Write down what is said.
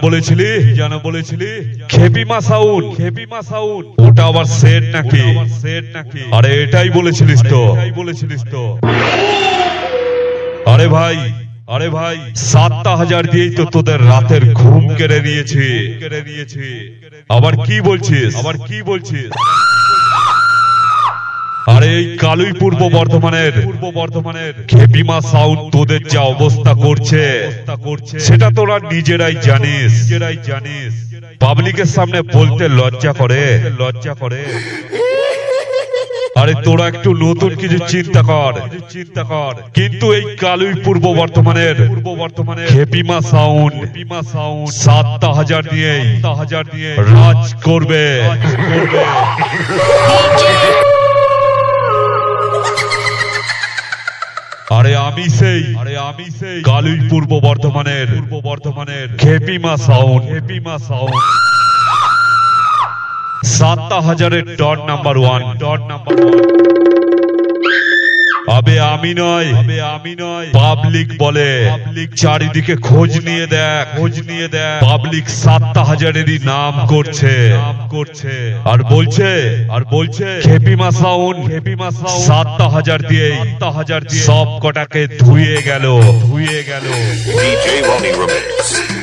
বলেছিলি খেপিমা সাউন্ড ওটা আবার সেট নাকি আরে এটাই বলেছিলিস তো আরে ভাই 7,000 দিয়েই তো তোদের রাতের ঘুম কেড়ে নিয়েছি আবার কি বলছিস আরে এই কালুই পূর্ব বর্ধমানের খেপিমা সাউন্ড তোদের যা অবস্থা করছে সেটা তোরা নিজেরাই জানিস পাবলিকের সামনে বলতে লজ্জা করে আরে তোরা একটু নতুন কিছু চিন্তা কর কিন্তু এই কালুই পূর্ব বর্ধমানের খেপিমা সাউন্ড 7,000 দিয়ে রাজ করবে আরে আমি সেই কালুই পূর্ব বর্ধমানের খেপিমা সাউন্ড 7,000 ডট নাম্বার 1 আবে আমি নয় পাবলিক বলে চারিদিকে খোঁজ নিয়ে দেখ পাবলিক 7,000-এরই নাম করছে আর বলছে খেপিমা সাউন্ড 7,000 দিয়ে সব কটাকে ধুয়ে গেল DJ Ronnie Remix.